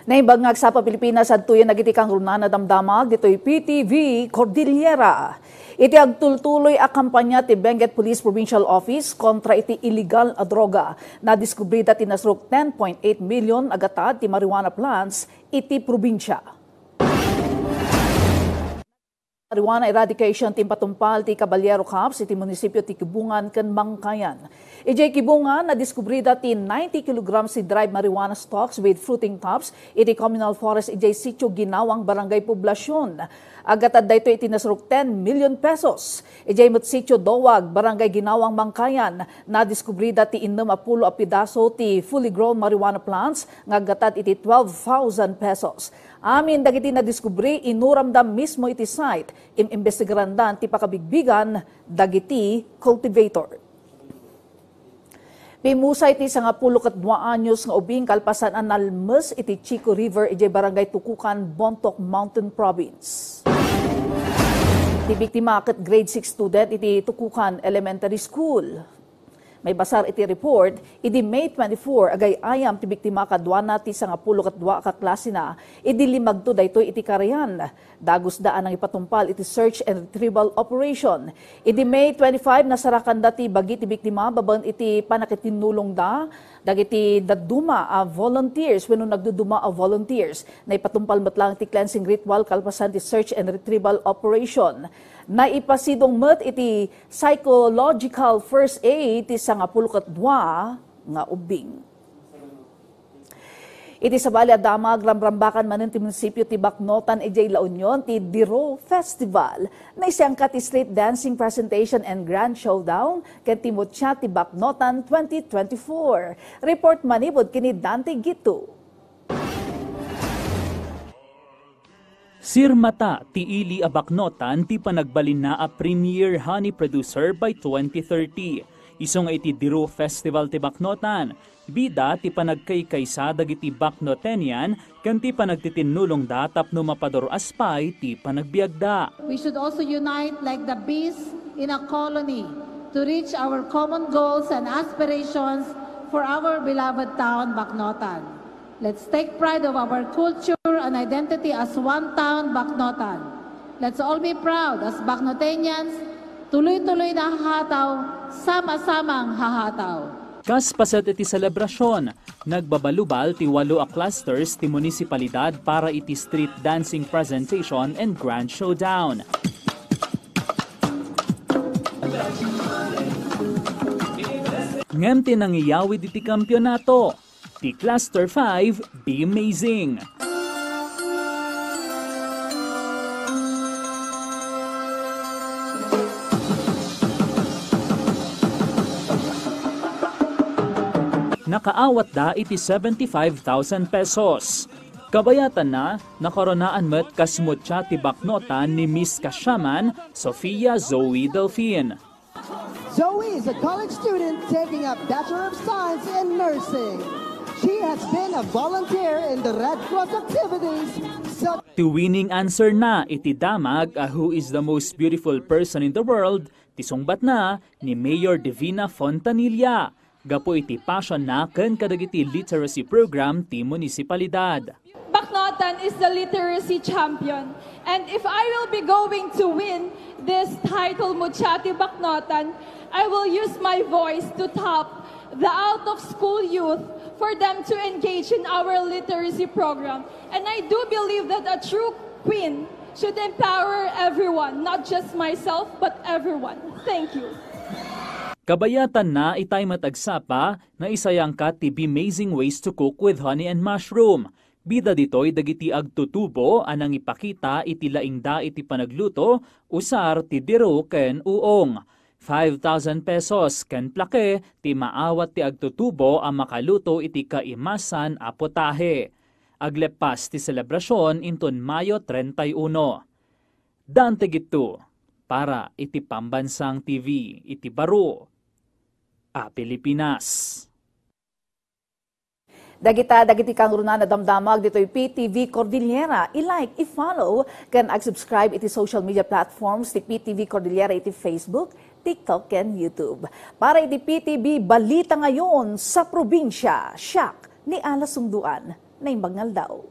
Naibangag sa Pilipinas at tuyan nagitikang runana damdamag dito'y PTV Cordillera. Iti agtultuloy a kampanya ti Benguet Police Provincial Office kontra iti illegal a droga na diskubrida ti nasruk 10.8 million agatad ti marijuana plants iti probinsya. Marijuana eradication ti patumpal ti Caballero Cups iti munisipyo ti Kibungan ken Mangkayan. Ijay Kibungan na diskubrida ti 90 kg si dried marijuana stalks with fruiting tops iti communal forest ijay sitio Ginawang Barangay Poblasyon. Agatad dayto iti nasruk 10 million pesos. Ijay met sitio Dowag Barangay Ginawang Mangkayan na diskubrida ti 60 a pidaso ti fully grown marijuana plants nga agatad iti 12,000 pesos. Amin dagiti na diskubre inuramdam mismo iti site imbestigarandan ti pakabigbigan dagiti cultivator. Pimusay ti 12 anyos nga ubing kalpasan an nalmes iti Chico River iti Barangay Tukukan, Bontoc Mountain Province. Ti biktima ket grade 6 student iti Tukukan Elementary School. May basar iti report, idi May 24 agay ayam ti biktima kadwana ti 12 ka klase na, idi limagto daytoy iti karayan. Dagos daan ang ipatumpal iti search and retrieval operation. Idi May 25 nasarakan dati bagi ti biktima baban iti panakitinulong da, dagiti daduma a volunteers wenno nagduduma a volunteers na ipatumpal matlang ti cleansing ritual kalpasan ti search and retrieval operation. Naipasidong met iti psychological first aid ti 12 nga ubing. Iti sabali adamag ramrambakan manen ti munisipyo ti Bacnotan ijay La Union ti Diro Festival na isangkat ti street dancing presentation and grand showdown ken ti Mutya ti Bacnotan 2024. Report manibod kini Dante Gitu. Sirmata ti ili a Bacnotan ti panagbalin na a premier honey producer by 2030. Isong iti Diro Festival ti Bacnotan. Bida ti panagkaykaysa dagiti Bacnotenian ken ti panagtitinulong da tapno mapador aspay ti panagbiagda. We should also unite like the bees in a colony to reach our common goals and aspirations for our beloved town Bacnotan. Let's take pride of our culture and identity as one town Bacnotan. Let's all be proud as Bacnotenians, tuloy-tuloy na hahataw, sama-samang hahataw. Kas pasat iti selebrasyon, nagbabalubal ti 8 a clusters ti munisipalidad para iti street dancing presentation and grand showdown. Ngem ti nangyayawid iti kampyonato, ti Cluster 5, Be Amazing. Nakaawat da iti 75,000 pesos. Kabayatan na, nakaronaan met kasmutya ti Bacnotan ni Miss Kasyaman, Sofia Zoe Delfin. Zoe is a college student taking up Bachelor of Science in Nursing. She has been a volunteer in the Red Cross activities. To winning answer na iti damag who is the most beautiful person in the world, tisungbat na ni Mayor Divina Fontanilla. Gapo iti passion na ken kadagiti literacy program ti munisipalidad. Bacnotan is the literacy champion, and if I will be going to win this title Mutya ti Bacnotan, I will use my voice to top the out-of-school youth for them to engage in our literacy program. And I do believe that a true queen should empower everyone, not just myself, but everyone. Thank you. Kabayatan na itay matagsapa na isayang ka ti Be Amazing Ways to Cook with Honey and Mushroom. Bida ditoy dagiti agtutubo anang ipakita iti laingda iti panagluto usar ti diro ken uong. 5,000 pesos ken plake ti maawat ti agtutubo ang makaluto iti kaimasan a potahe. Aglepas ti selebrasyon inton Mayo 31. Dante Gitu para iti Pambansang TV iti Baro a Pilipinas. Dagiti kang runa na damdamag dito'y PTV Cordillera. I-like, i-follow, kan ag-subscribe iti social media platforms ti PTV Cordillera iti Facebook, TikTok, and YouTube. Para iti PTV Balita Ngayon sa probinsya, siyak ni Ala Sungduan na imbangal daw.